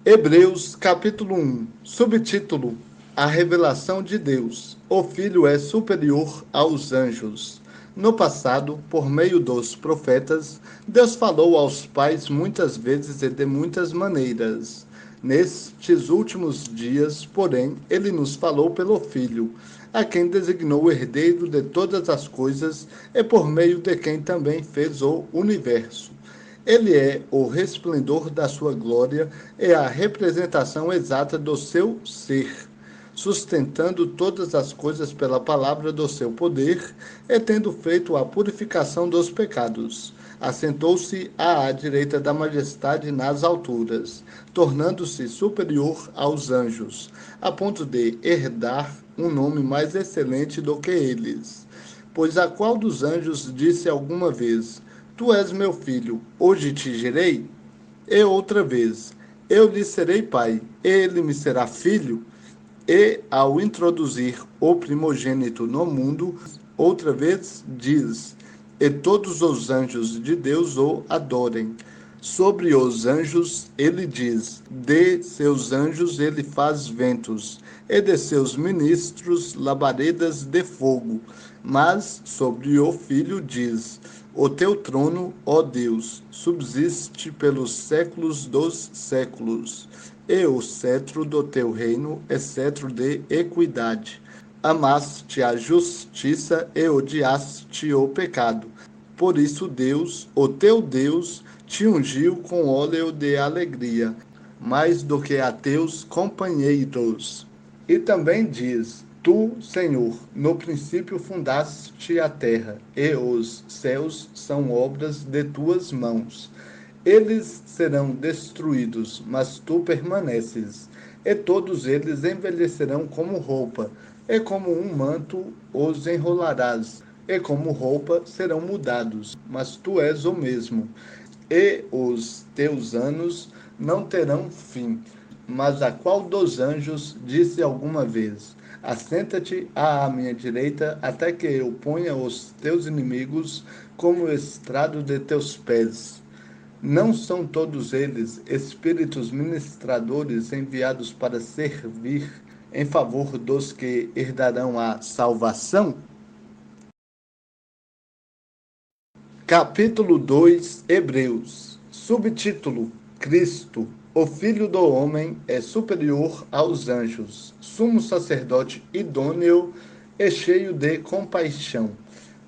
Hebreus capítulo 1, subtítulo: A revelação de Deus. O Filho é superior aos anjos. No passado, por meio dos profetas, Deus falou aos pais muitas vezes e de muitas maneiras. Nestes últimos dias, porém, ele nos falou pelo Filho, a quem designou herdeiro de todas as coisas e por meio de quem também fez o universo. Ele é o resplendor da sua glória e a representação exata do seu ser, sustentando todas as coisas pela palavra do seu poder e tendo feito a purificação dos pecados. Assentou-se à direita da majestade nas alturas, tornando-se superior aos anjos, a ponto de herdar um nome mais excelente do que eles. Pois a qual dos anjos disse alguma vez: Tu és meu filho, hoje te gerei? E outra vez: Eu lhe serei pai, ele me será filho? E, ao introduzir o primogênito no mundo, outra vez diz: E todos os anjos de Deus o adorem. Sobre os anjos ele diz: De seus anjos ele faz ventos, e de seus ministros labaredas de fogo. Mas sobre o Filho diz: O teu trono, ó Deus, subsiste pelos séculos dos séculos, e o cetro do teu reino é cetro de equidade. Amaste a justiça e odiaste o pecado. Por isso Deus, o teu Deus, te ungiu com óleo de alegria, mais do que a teus companheiros. E também diz: Tu, Senhor, no princípio fundaste a terra, e os céus são obras de tuas mãos. Eles serão destruídos, mas tu permaneces, e todos eles envelhecerão como roupa, e como um manto os enrolarás, e como roupa serão mudados, mas tu és o mesmo, e os teus anos não terão fim. Mas a qual dos anjos disse alguma vez: Assenta-te à minha direita, até que eu ponha os teus inimigos como estrado de teus pés? Não são todos eles espíritos ministradores enviados para servir em favor dos que herdarão a salvação? Capítulo 2, Hebreus. Subtítulo: Cristo, o Filho do Homem, é superior aos anjos, sumo sacerdote idôneo e cheio de compaixão.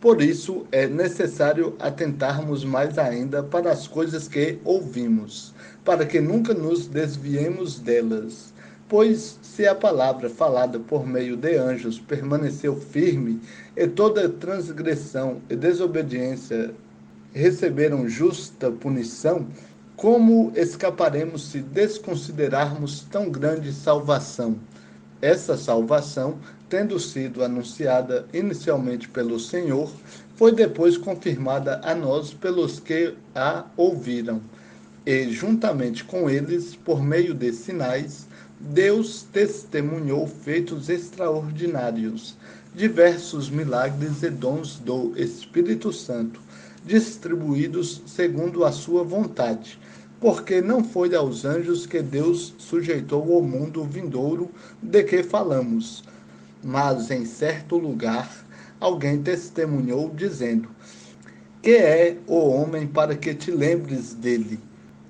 Por isso é necessário atentarmos mais ainda para as coisas que ouvimos, para que nunca nos desviemos delas. Pois se a palavra falada por meio de anjos permaneceu firme, e toda transgressão e desobediência receberam justa punição, como escaparemos se desconsiderarmos tão grande salvação? Essa salvação, tendo sido anunciada inicialmente pelo Senhor, foi depois confirmada a nós pelos que a ouviram. E, juntamente com eles, por meio de sinais, Deus testemunhou feitos extraordinários, diversos milagres e dons do Espírito Santo, distribuídos segundo a sua vontade, porque não foi aos anjos que Deus sujeitou o mundo vindouro de que falamos, mas em certo lugar alguém testemunhou dizendo: Que é o homem para que te lembres dele?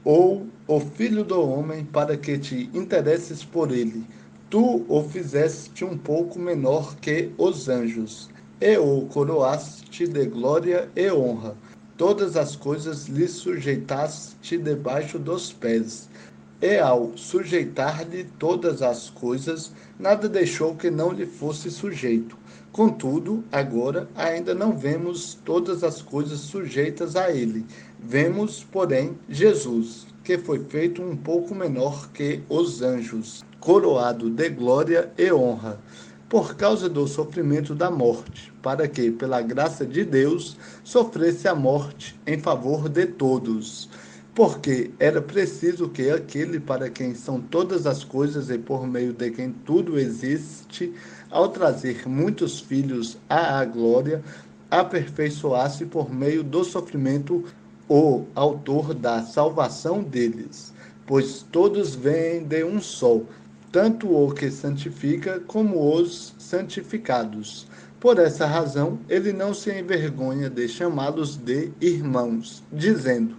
Ou o filho do homem para que te interesses por ele? Tu o fizeste um pouco menor que os anjos, e o coroaste de glória e honra. Todas as coisas lhe sujeitaste debaixo dos pés. E ao sujeitar-lhe todas as coisas, nada deixou que não lhe fosse sujeito. Contudo, agora ainda não vemos todas as coisas sujeitas a ele. Vemos, porém, Jesus, que foi feito um pouco menor que os anjos, coroado de glória e honra, por causa do sofrimento da morte, para que, pela graça de Deus, sofresse a morte em favor de todos. Porque era preciso que aquele para quem são todas as coisas e por meio de quem tudo existe, ao trazer muitos filhos à glória, aperfeiçoasse por meio do sofrimento o autor da salvação deles. pois todos vêm de um só, tanto o que santifica como os santificados. Por essa razão, ele não se envergonha de chamá-los de irmãos, dizendo: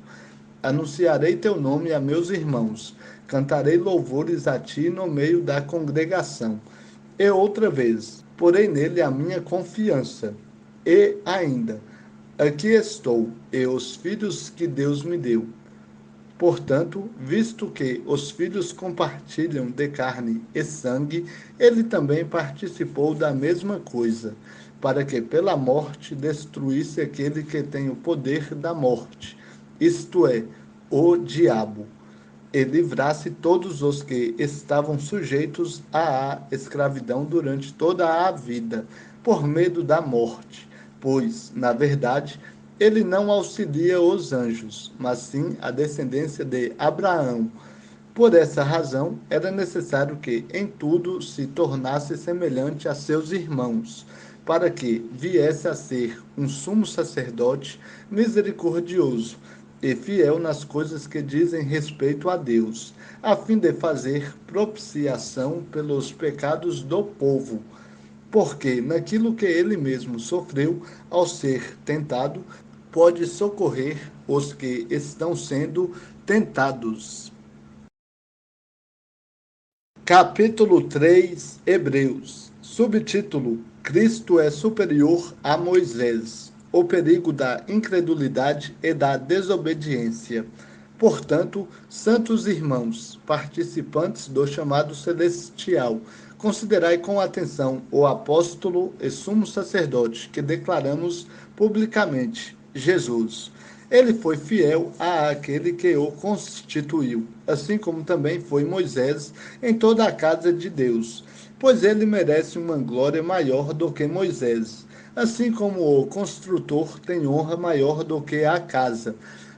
Anunciarei teu nome a meus irmãos, cantarei louvores a ti no meio da congregação. E outra vez, porei nele a minha confiança. E ainda, aqui estou, e os filhos que Deus me deu. Portanto, visto que os filhos compartilham de carne e sangue, ele também participou da mesma coisa, para que pela morte destruísse aquele que tem o poder da morte, isto é, o diabo, e livrasse todos os que estavam sujeitos à escravidão durante toda a vida, por medo da morte, pois, na verdade, ele não auxilia os anjos, mas sim a descendência de Abraão. Por essa razão, era necessário que, em tudo, se tornasse semelhante a seus irmãos, para que viesse a ser um sumo sacerdote misericordioso e fiel nas coisas que dizem respeito a Deus, a fim de fazer propiciação pelos pecados do povo. Porque naquilo que ele mesmo sofreu ao ser tentado, pode socorrer os que estão sendo tentados. Capítulo 3, Hebreus. Subtítulo: Cristo é superior a Moisés. O perigo da incredulidade e da desobediência. Portanto, santos irmãos, participantes do chamado celestial, considerai com atenção o apóstolo e sumo sacerdote que declaramos publicamente, Jesus. Ele foi fiel àquele que o constituiu, assim como também foi Moisés em toda a casa de Deus, pois ele merece uma glória maior do que Moisés, assim como o construtor tem honra maior do que a casa.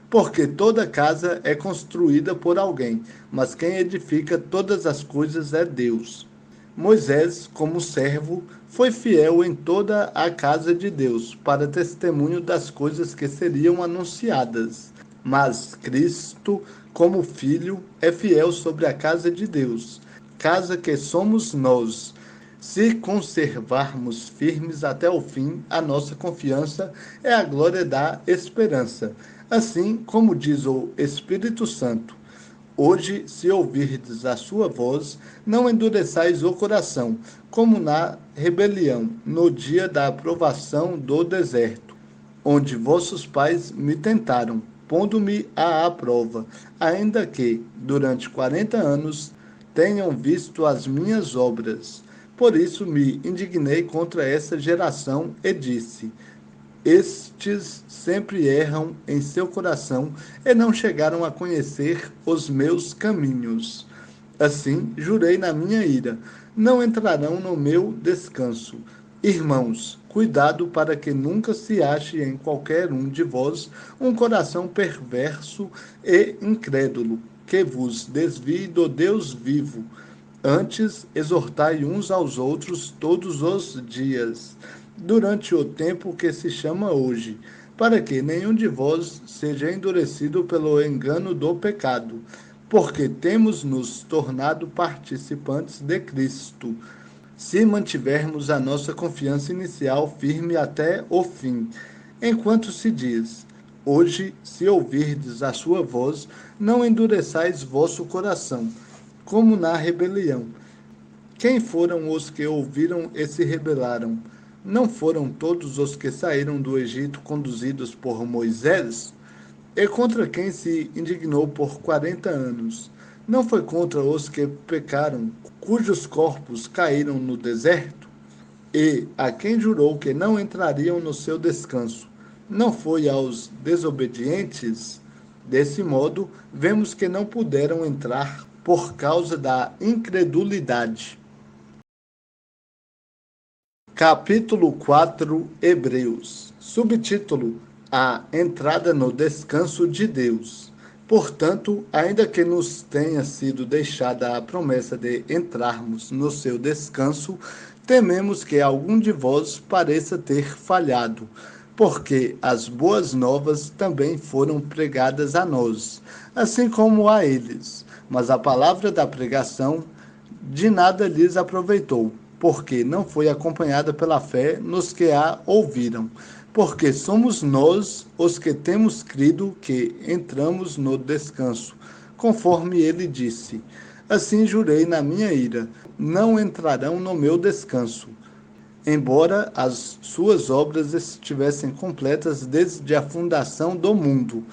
Porque toda casa é construída por alguém, mas quem edifica todas as coisas é Deus. Moisés, como servo, foi fiel em toda a casa de Deus, para testemunho das coisas que seriam anunciadas. Mas Cristo, como filho, é fiel sobre a casa de Deus, casa que somos nós. Se conservarmos firmes até o fim, a nossa confiança é a glória da esperança. Assim como diz o Espírito Santo: Hoje, se ouvirdes a sua voz, não endureçais o coração, como na rebelião, no dia da aprovação do deserto, onde vossos pais me tentaram, pondo-me à prova, ainda que, durante 40 anos, tenham visto as minhas obras. Por isso me indignei contra essa geração e disse: Estes sempre erram em seu coração e não chegaram a conhecer os meus caminhos. Assim, jurei na minha ira: não entrarão no meu descanso. Irmãos, cuidado para que nunca se ache em qualquer um de vós um coração perverso e incrédulo, que vos desvie do Deus vivo. Antes, exortai uns aos outros todos os dias, durante o tempo que se chama hoje, para que nenhum de vós seja endurecido pelo engano do pecado, porque temos nos tornado participantes de Cristo, se mantivermos a nossa confiança inicial firme até o fim. Enquanto se diz: Hoje, se ouvirdes a sua voz, não endureçais vosso coração, como na rebelião. Quem foram os que ouviram e se rebelaram? Não foram todos os que saíram do Egito conduzidos por Moisés? E contra quem se indignou por 40 anos? Não foi contra os que pecaram, cujos corpos caíram no deserto? E a quem jurou que não entrariam no seu descanso? Não foi aos desobedientes? Desse modo, vemos que não puderam entrar por causa da incredulidade. Capítulo 4, Hebreus. Subtítulo: A entrada no descanso de Deus. Portanto, ainda que nos tenha sido deixada a promessa de entrarmos no seu descanso, tememos que algum de vós pareça ter falhado, porque as boas novas também foram pregadas a nós, assim como a eles. mas a palavra da pregação de nada lhes aproveitou, porque não foi acompanhada pela fé nos que a ouviram. Porque somos nós os que temos crido que entramos no descanso, conforme ele disse: assim jurei na minha ira, não entrarão no meu descanso, embora as suas obras estivessem completas desde a fundação do mundo.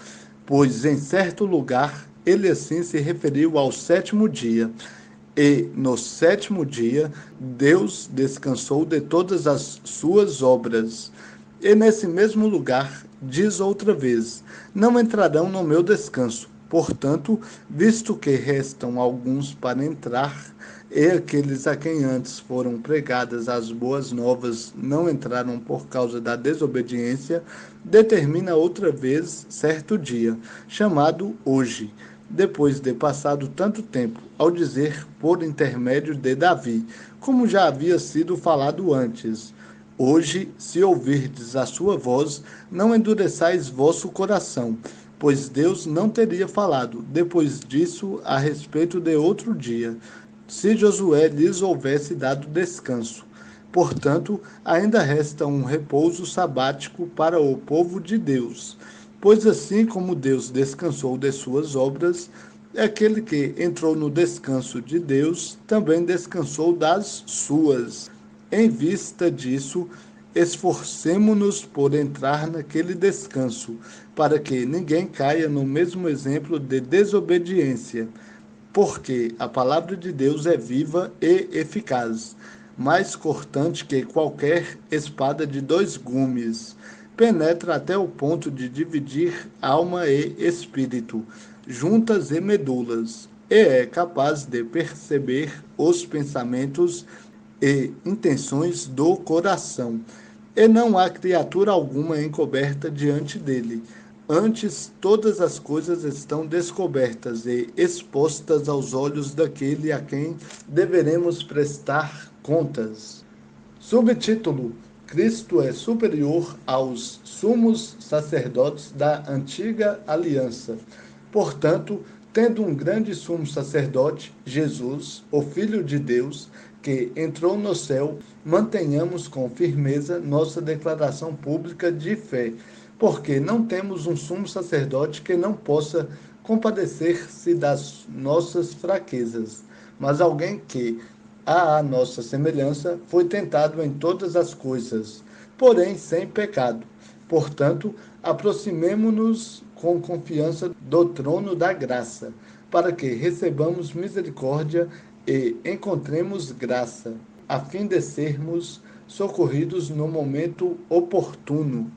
Pois em certo lugar ele assim se referiu ao sétimo dia. E no sétimo dia Deus descansou de todas as suas obras. E nesse mesmo lugar diz outra vez: não entrarão no meu descanso. Portanto, visto que restam alguns para entrar, e aqueles a quem antes foram pregadas as boas novas não entraram por causa da desobediência, determina outra vez certo dia, chamado hoje, depois de passado tanto tempo, ao dizer por intermédio de Davi, como já havia sido falado antes: hoje, se ouvirdes a sua voz, não endureçais vosso coração, pois Deus não teria falado, depois disso, a respeito de outro dia, se Josué lhes houvesse dado descanso. Portanto, ainda resta um repouso sabático para o povo de Deus. Pois assim como Deus descansou de suas obras, aquele que entrou no descanso de Deus também descansou das suas. Em vista disso, esforcemo-nos por entrar naquele descanso, para que ninguém caia no mesmo exemplo de desobediência. Porque a palavra de Deus é viva e eficaz, mais cortante que qualquer espada de dois gumes, penetra até o ponto de dividir alma e espírito, juntas e medulas, e é capaz de perceber os pensamentos e intenções do coração. E não há criatura alguma encoberta diante dele. Antes, todas as coisas estão descobertas e expostas aos olhos daquele a quem deveremos prestar contas. Subtítulo: Cristo é superior aos sumos sacerdotes da antiga aliança. Portanto, tendo um grande sumo sacerdote, Jesus, o Filho de Deus, que entrou no céu, mantenhamos com firmeza nossa declaração pública de fé, porque não temos um sumo sacerdote que não possa compadecer-se das nossas fraquezas, mas alguém que, à nossa semelhança, foi tentado em todas as coisas, porém sem pecado. Portanto, aproximemo-nos com confiança do trono da graça, para que recebamos misericórdia e encontremos graça, a fim de sermos socorridos no momento oportuno.